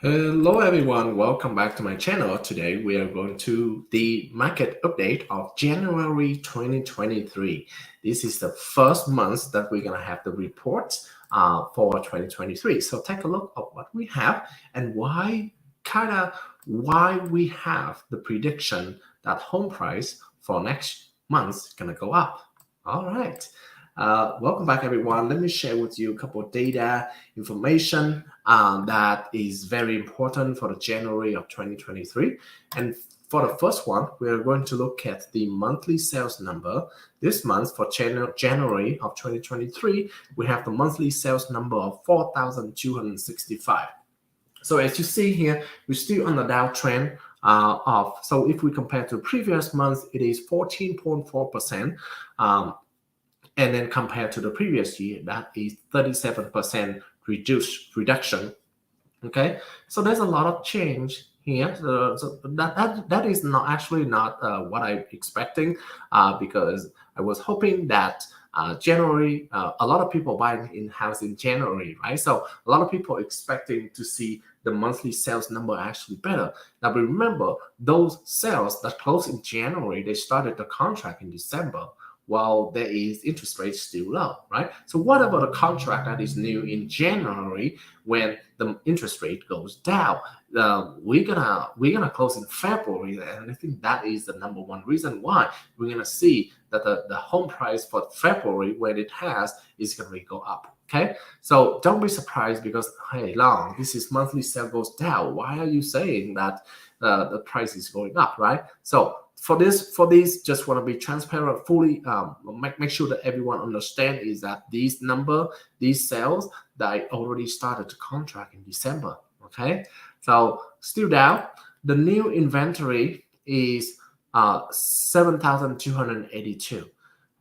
Hello everyone, welcome back to my channel. Today we are going to the market update of January 2023. This is the first month that we're going to have the reports for 2023. So take a look at what we have and why we have the prediction that home price for next month is going to go up. All right. Welcome back everyone. Let me share with you a couple of data information that is very important for the January of 2023. And for the first one, we are going to look at the monthly sales number. This month for January of 2023, we have the monthly sales number of 4,265. So as you see here, we're still on the downtrend so if we compare to previous months, it is 14.4%. And then compared to the previous year, that is 37% reduction. Okay, so there's a lot of change here. So that is not what I'm expecting because I was hoping that January, a lot of people buying in house in January, right? So a lot of people expecting to see the monthly sales number actually better. Now remember, those sales that closed in January, they started the contract in December, while there is interest rates still low, right? So what about a contract that is new in January when the interest rate goes down? We're gonna close in February, and I think that is the number one reason why we're gonna see that the home price for February, when it is gonna go up. Okay, so don't be surprised because hey, Long, this is monthly sale goes down. Why are you saying that the price is going up, right? So for this, just want to be transparent, fully make sure that everyone understand is that these sales that I already started to contract in December. Okay, so still down. The new inventory is 7,282.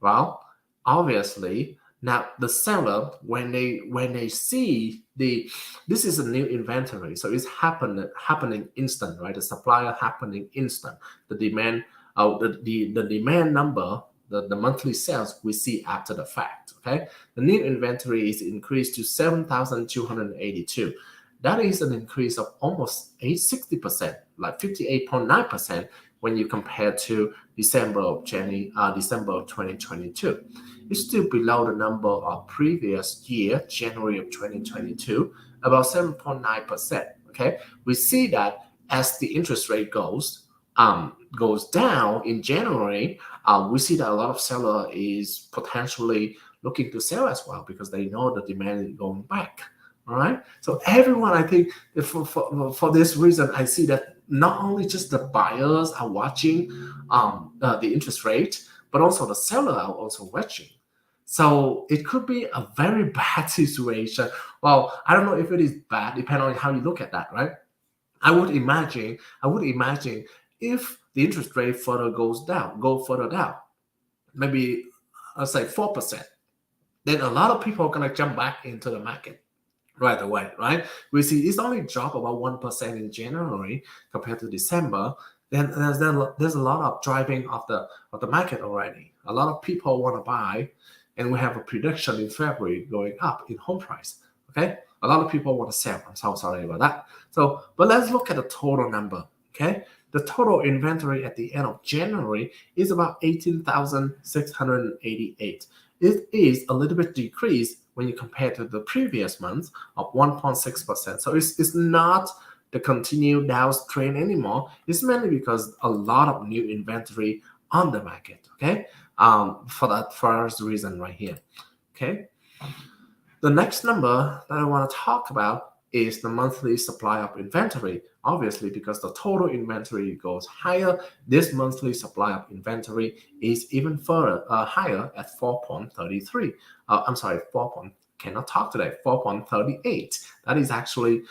Well, obviously now the seller, when they see this is a new inventory, so it's happening instant, right? The supplier happening instant. The demand, the demand number, the monthly sales we see after the fact. Okay, the new inventory is increased to 7,282. That is an increase of almost 60%, like 58.9% when you compare to December of 2022. It's still below the number of previous year, January of 2022, about 7.9%. Okay, we see that as the interest rate goes down in January, we see that a lot of seller is potentially looking to sell as well because they know the demand is going back. All right, so everyone, I think for this reason, I see that not only just the buyers are watching the interest rate, but also the seller are also watching. So it could be a very bad situation. Well, I don't know if it is bad, depending on how you look at that, right? I would imagine if the interest rate go further down, maybe let's say 4%, then a lot of people are gonna jump back into the market right away, right? We see it's only dropped about 1% in January compared to December. Then there's a lot of driving of the market already. A lot of people want to buy, and we have a prediction in February going up in home price. Okay, a lot of people want to sell. I'm so sorry about that. So, but let's look at the total number. Okay, the total inventory at the end of January is about 18,688. It is a little bit decreased when you compare to the previous month of 1.6%. So it's not the continued downtrend anymore. It's mainly because a lot of new inventory on the market. Okay, for that first reason right here. Okay, the next number that I want to talk about is the monthly supply of inventory. Obviously, because the total inventory goes higher, this monthly supply of inventory is even further higher at 4.33. I'm sorry, 4.38. That is actually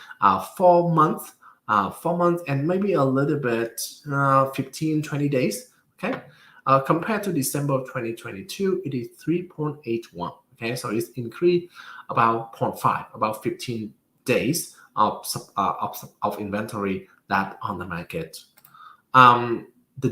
4 months, and maybe a little bit 15-20 days. Okay, compared to December of 2022, it is 3.81. Okay, so it's increased about 0.5, about 15 days of inventory that on the market. The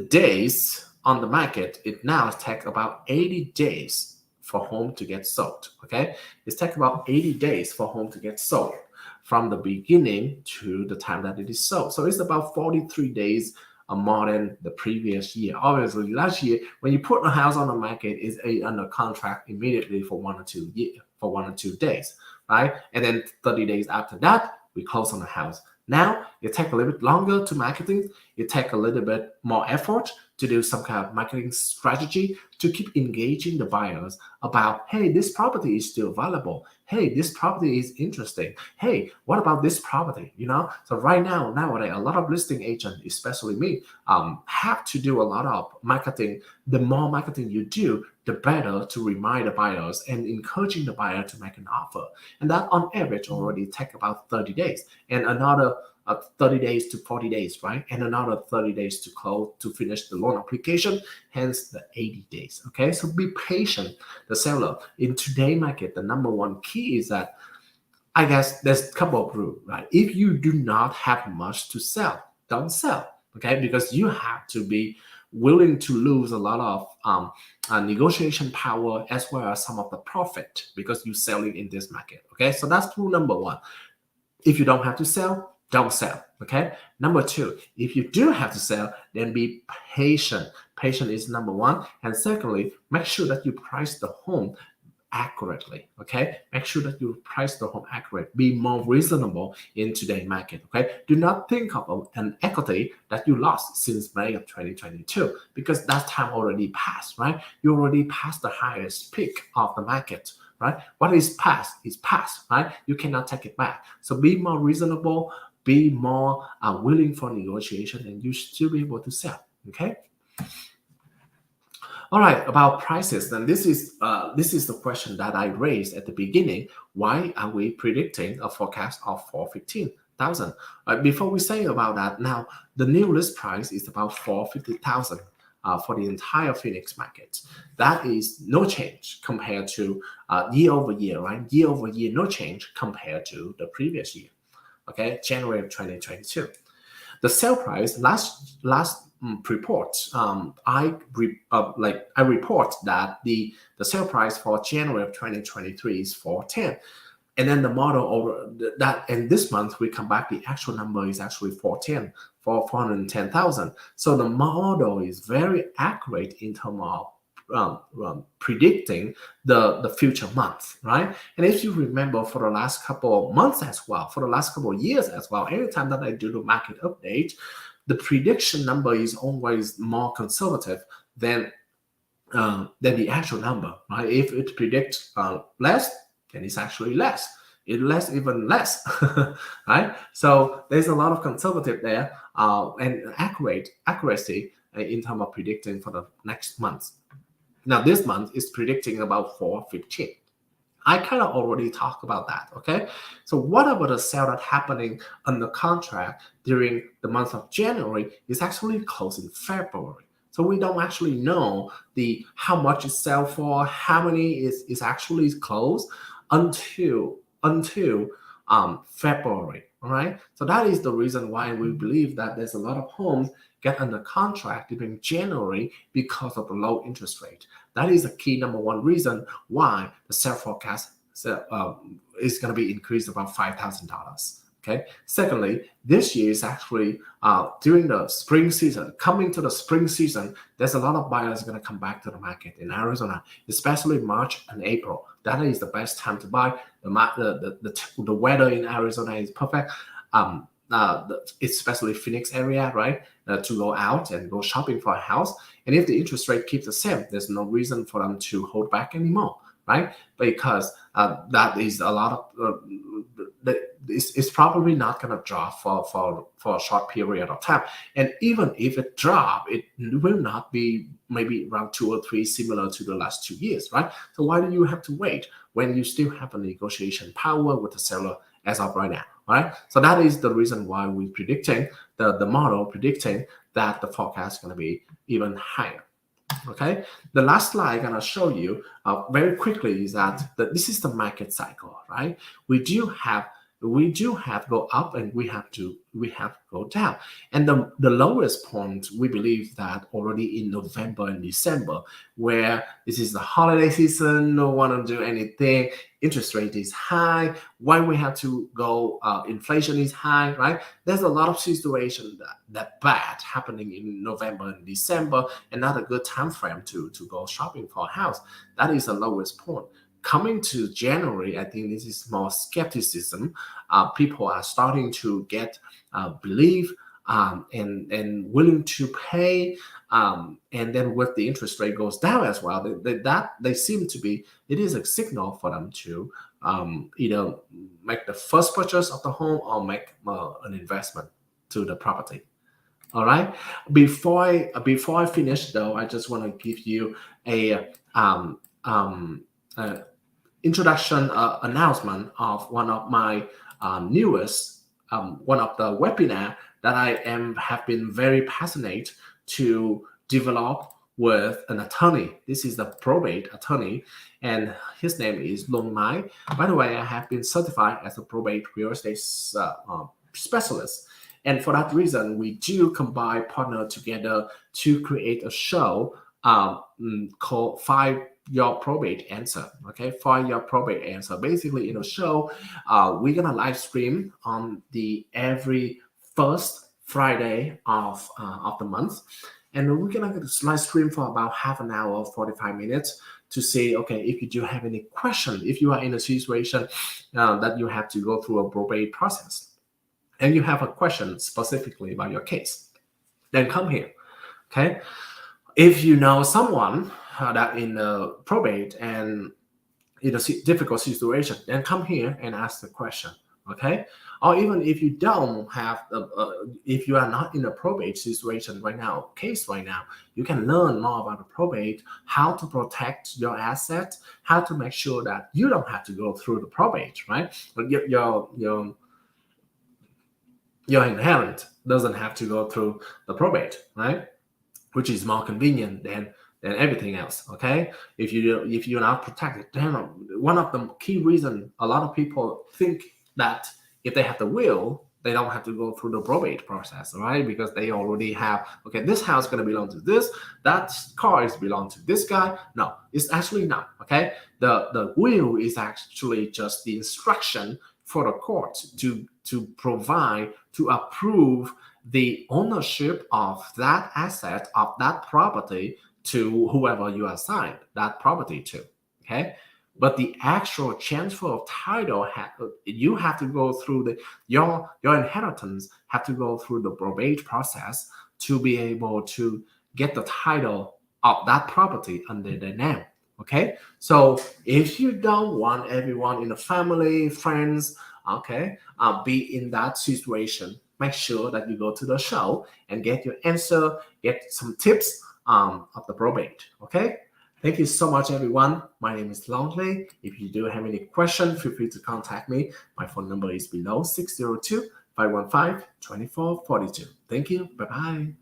days on the market, it now takes about 80 days for home to get sold. Okay, it takes about 80 days for home to get sold. from the beginning to the time that it is sold. So it's about 43 days more than the previous year. Obviously, last year when you put a house on the market, is under contract immediately for 1 or 2 days, right? And then 30 days after that, we close on the house. Now it takes a little bit longer to marketing. It takes a little bit more effort to do some kind of marketing strategy to keep engaging the buyers about, hey, this property is still valuable. Hey, this property is interesting. Hey, what about this property? So right now, nowadays, a lot of listing agents, especially me, have to do a lot of marketing. The more marketing you do, the better to remind the buyers and encouraging the buyer to make an offer. And that on average already take about 30 days and another 30 days to 40 days, right? And another 30 days to close to finish the loan application, hence the 80 days. Okay, so be patient, the seller. In today's market, the number one key is that I guess there's a couple of rules, right? If you do not have much to sell, don't sell, okay? Because you have to be willing to lose a lot of negotiation power as well as some of the profit because you're selling in this market, okay? So that's rule number one. If you don't have to sell, don't sell, okay? Number two, if you do have to sell, then be patient. Patient is number one. And secondly, make sure that you price the home accurately, okay? Make sure that you price the home accurate. Be more reasonable in today's market, okay? Do not think of an equity that you lost since May of 2022 because that time already passed, right? You already passed the highest peak of the market, right? What is past is past, right? You cannot take it back. So be more reasonable, be more willing for negotiation, and you still be able to sell, okay? All right, about prices, then this is the question that I raised at the beginning. Why are we predicting a forecast of 415,000? Before we say about that, now the new list price is about 450,000 for the entire Phoenix market. That is no change compared to year over year, right? Year over year, no change compared to the previous year. Okay, January of 2022. The sale price last report, I report that the sale price for January of 2023 is 410, and then the model over that, and this month we come back, the actual number is actually 410 for 410,000. So the model is very accurate in terms of predicting the future months, right? And if you remember, for the last couple of months as well, for the last couple of years as well, anytime that I do the market update, the prediction number is always more conservative than the actual number, right? If it predicts less, then it's actually less. It less, even less, right? So there's a lot of conservative there and accuracy in terms of predicting for the next month. Now, this month is predicting about 415. I kind of already talked about that, okay? So what about the sale that happening under contract during the month of January is actually closed in February. So we don't actually know how much is sell for, how many is actually closed until February, all right? So that is the reason why we believe that there's a lot of homes get under contract during January because of the low interest rate. That is the key number one reason why the sale forecast is going to be increased about $5,000. Okay. Secondly, this year is actually during the spring season. Coming to the spring season, there's a lot of buyers going to come back to the market in Arizona, especially March and April. That is the best time to buy. The weather in Arizona is perfect. Especially Phoenix area, right? To go out and go shopping for a house. And if the interest rate keeps the same, there's no reason for them to hold back anymore, right? Because that is a lot of it's probably not going to drop for a short period of time. And even if it drop, it will not be maybe around 2 or 3 similar to the last 2 years, right? So why do you have to wait when you still have a negotiation power with the seller as of right now, right? So that is the reason why we're predicting, the model predicting that the forecast is going to be even higher. Okay, the last slide I'm going to show you very quickly is that this is the market cycle, right? We do have we do have go up and we have to go down. And the lowest point, we believe that already in November and December, where this is the holiday season, no one will do anything, interest rate is high, why we have to go, inflation is high, right? There's a lot of situation that bad happening in November and December, and not a good time frame to go shopping for a house. That is the lowest point. Coming to January, I think this is more skepticism. People are starting to get believe, and willing to pay, and then with the interest rate goes down as well, they seem to be, it is a signal for them to either make the first purchase of the home or make an investment to the property. All right. Before I finish, though, I just want to give you a introduction announcement of one of my newest one of the webinar that I have been very passionate to develop with an attorney. This is the probate attorney, and his name is Long Mai. By the way, I have been certified as a probate real estate specialist. And for that reason, we do combine partner together to create a show called Find Your Probate Answer. Okay, Find Your Probate Answer. Basically, in a show, we're gonna live stream on the every first Friday of the month, and we're gonna live stream for about half an hour, 45 minutes, to say, okay, if you do have any question, if you are in a situation that you have to go through a probate process, and you have a question specifically about your case, then come here. Okay, if you know someone that in a probate and in a difficult situation, then come here and ask the question. Okay, or even if you don't have, if you are not in a probate situation right now, you can learn more about the probate, how to protect your assets, how to make sure that you don't have to go through the probate, right? Your inheritance doesn't have to go through the probate, right? Which is more convenient than everything else. Okay, if you're not protected, then one of the key reasons a lot of people think that if they have the will, they don't have to go through the probate process, right? Because they already have, okay, this house is going to belong to this, that car is belong to this guy. No, it's actually not. Okay, the will is actually just the instruction for the court to provide, to approve the ownership of that asset, of that property, to whoever you assign that property to. Okay, but the actual transfer of title, you have to go through your inheritance have to go through the probate process to be able to get the title of that property under their name. Okay, so if you don't want everyone in the family, friends, okay, be in that situation, make sure that you go to the show and get your answer, get some tips of the probate. Okay, thank you so much, everyone. My name is Longley. If you do have any questions, feel free to contact me. My phone number is below, 602-515-2442. Thank you. Bye-bye.